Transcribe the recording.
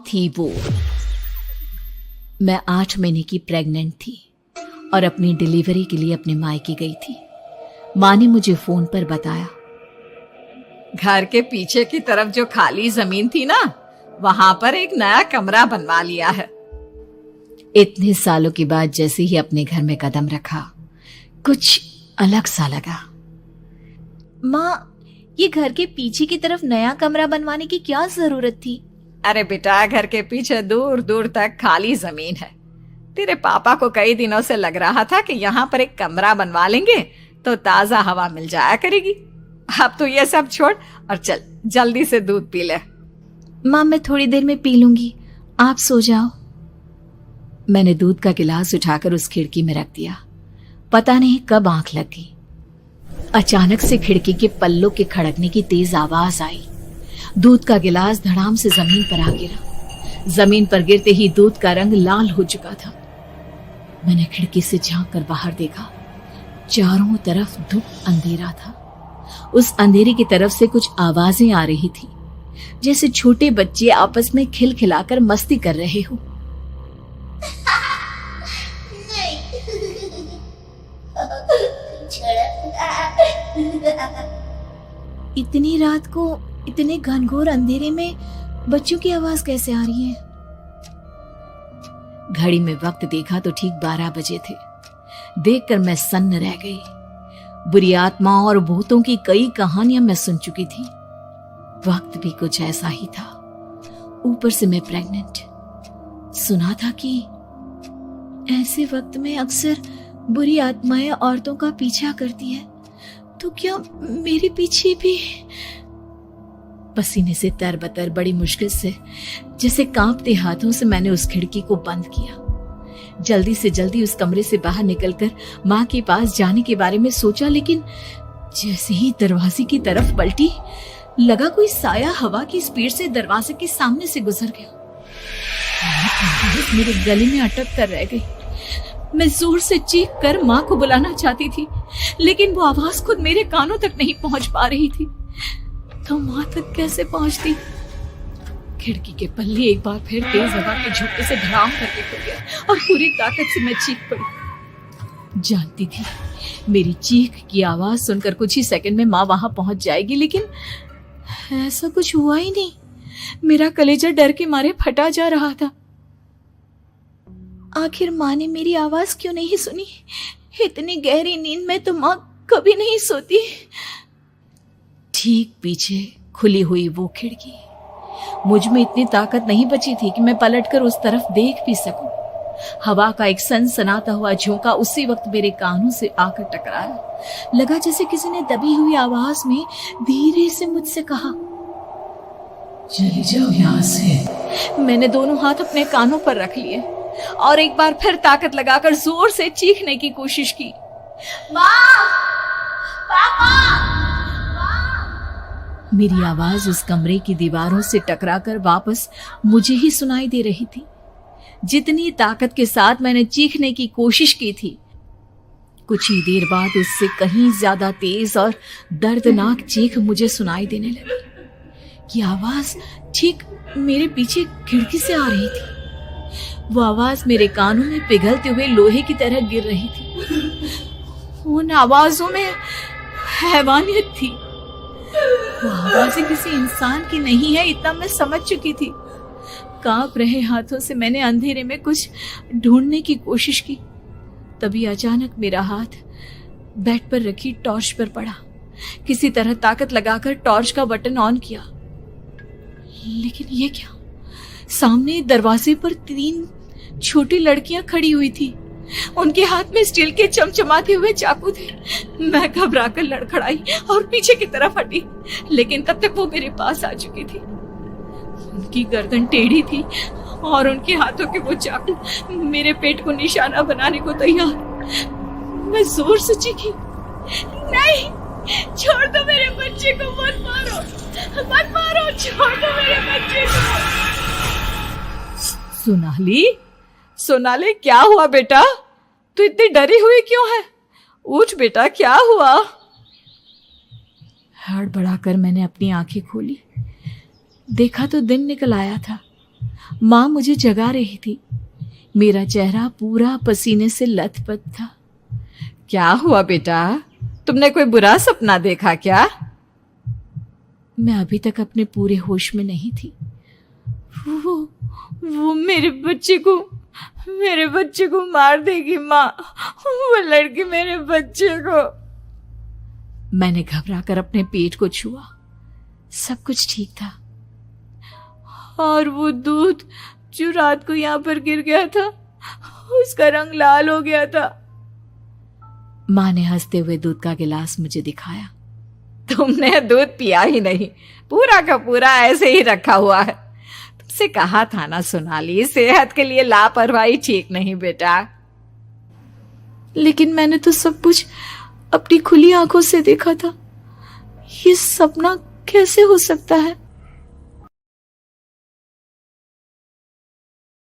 थी वो। मैं 8 महीने की प्रेग्नेंट थी और अपनी डिलीवरी के लिए अपने मायके गई थी। माँ ने मुझे फोन पर बताया, घर के पीछे की तरफ जो खाली जमीन थी ना, वहां पर एक नया कमरा बनवा लिया है। इतने सालों के बाद जैसे ही अपने घर में कदम रखा, कुछ अलग सा लगा। माँ, ये घर के पीछे की तरफ नया कमरा बनवाने की क्या जरूरत थी? अरे बेटा, घर के पीछे दूर दूर तक खाली जमीन है। तेरे पापा को कई दिनों से लग रहा था कि यहाँ पर एक कमरा बनवा लेंगे तो ताजा हवा मिल जाया करेगी। अब तो ये सब छोड़ और चल जल्दी से दूध पी ले। माँ, मैं थोड़ी देर में पी लूंगी, आप सो जाओ। मैंने दूध का गिलास उठाकर उस खिड़की में रख दिया। पता नहीं कब आंख लग गई। अचानक से खिड़की के पल्लों के खड़कने की तेज आवाज आई। दूध का गिलास धड़ाम से जमीन पर आ गिरा। जमीन पर गिरते ही दूध का रंग लाल हो चुका था। मैंने खिड़की से झांक कर बाहर देखा। चारों तरफ धूप अंधेरा था। उस अंधेरे की तरफ से कुछ आवाजें आ रही थी, जैसे छोटे बच्चे आपस में खिलखिलाकर मस्ती कर रहे हो। इतनी रात को इतने घनघोर अंधेरे में बच्चों की आवाज कैसे आ रही है? घड़ी में वक्त देखा तो ठीक 12 बजे थे। देखकर मैं सन्न रह गई। बुरी आत्माओं और भूतों की कई कहानियां मैं सुन चुकी थी। वक्त भी कुछ ऐसा ही था। ऊपर से मैं प्रेग्नेंट। सुना था कि ऐसे वक्त में अक्सर बुरी आत्माएं औरतों का पीछा करती है, तो क्या मेरे पीछे भी? पसीने से तरबतर बड़ी मुश्किल से, जैसे कांपते हाथों से मैंने उस खिड़की को बंद किया। जल्दी से जल्दी उस कमरे से बाहर निकलकर माँ के पास जाने के बारे में सोचा, लेकिन जैसे ही दरवाजे की तरफ पलटी, लगा कोई साया हवा की स्पीड से दरवाजे के सामने से गुजर गया। मेरे गले में अटक कर रह गई। मैं जोर से चीख कर माँ को बुलाना चाहती थी, लेकिन वो आवाज खुद मेरे कानों तक नहीं पहुंच पा रही थी। तो माँ तक कैसे पहुंचती? खिड़की के पल्ले एक बार फिर तेज हवा के झोंके से धड़ाम करके खुल गया और पूरी ताकत से मैं चीख पड़ी। जानती थी मेरी चीख की आवाज सुनकर कुछ ही सेकंड में माँ वहां पहुंच जाएगी, लेकिन ऐसा कुछ हुआ ही नहीं। मेरा कलेजा डर के मारे फटा जा रहा था। आखिर माँ ने मेरी आवाज क्यों नहीं सुनी? इतनी गहरी नींद में तो माँ कभी नहीं सोती। ठीक पीछे खुली हुई वो खिड़की। मुझ में इतनी ताकत नहीं बची थी कि मैं पलटकर उस तरफ देख भी सकूं। हवा का एक सनसनाता हुआ झोंका उसी वक्त मेरे कानों से आकर टकराया। लगा जैसे किसी ने दबी हुई आवाज में धीरे से मुझसे कहा, चली जाओ यहाँ से। मैंने दोनों हाथ अपने कानों पर रख लिए और एक बार फिर ताकत लगाकर जोर से चीखने की कोशिश की। माँ! पापा! मेरी आवाज उस कमरे की दीवारों से टकराकर वापस मुझे ही सुनाई दे रही थी। जितनी ताकत के साथ मैंने चीखने की कोशिश की थी, कुछ ही देर बाद उससे कहीं ज्यादा तेज और दर्दनाक चीख मुझे सुनाई देने लगी। ये आवाज ठीक मेरे पीछे खिड़की से आ रही थी। वो आवाज मेरे कानों में पिघलते हुए लोहे की तरह गिर रही थी। उन आवाजों में हैवानियत थी। वो आवाजें किसी इंसान की नहीं है, इतना मैं समझ चुकी थी। कांप रहे हाथों से मैंने अंधेरे में कुछ ढूंढने की कोशिश की। तभी अचानक मेरा हाथ बेड पर रखी टॉर्च पर पड़ा। किसी तरह ताकत लगाकर टॉर्च का बटन ऑन किया, लेकिन ये क्या? सामने दरवाजे पर 3 छोटी लड़कियां खड़ी हुई थी। उनके हाथ में स्टील के चमचमाते हुए चाकू थे। मैं घबराकर लड़खड़ाई और पीछे की तरफ हटी, लेकिन तब तक वो मेरे पास आ चुकी थी। उनकी गर्दन टेढ़ी थी और उनके हाथों के वो चाकू मेरे पेट को निशाना बनाने को तैयार। मैं जोर से चीखी, नहीं, छोड़ दो मेरे बच्चे को, मत मारो, मत मारो, छोड़ दो मेरे बच्चे को। सोनाली, क्या हुआ बेटा? तू इतनी डरी हुई क्यों है? उठ बेटा, क्या हुआ? हड़बड़ाकर मैंने अपनी आंखें खोली। देखा तो दिन निकल आया था। माँ मुझे जगा रही थी। मेरा चेहरा पूरा पसीने से लथपथ था। क्या हुआ बेटा, तुमने कोई बुरा सपना देखा क्या? मैं अभी तक अपने पूरे होश में नहीं थी। वो मेरे बच्चे को मार देगी माँ। वो लड़की मेरे बच्चे को। मैंने घबरा कर अपने पेट को छुआ। सब कुछ ठीक था। और वो दूध जो रात को यहाँ पर गिर गया था, उसका रंग लाल हो गया था। माँ ने हंसते हुए दूध का गिलास मुझे दिखाया। तुमने दूध पिया ही नहीं, पूरा का पूरा ऐसे ही रखा हुआ है। तुमसे कहा था ना सोनाली, सेहत के लिए लापरवाही ठीक नहीं बेटा। लेकिन मैंने तो सब कुछ अपनी खुली आंखों से देखा था। ये सपना कैसे हो सकता है?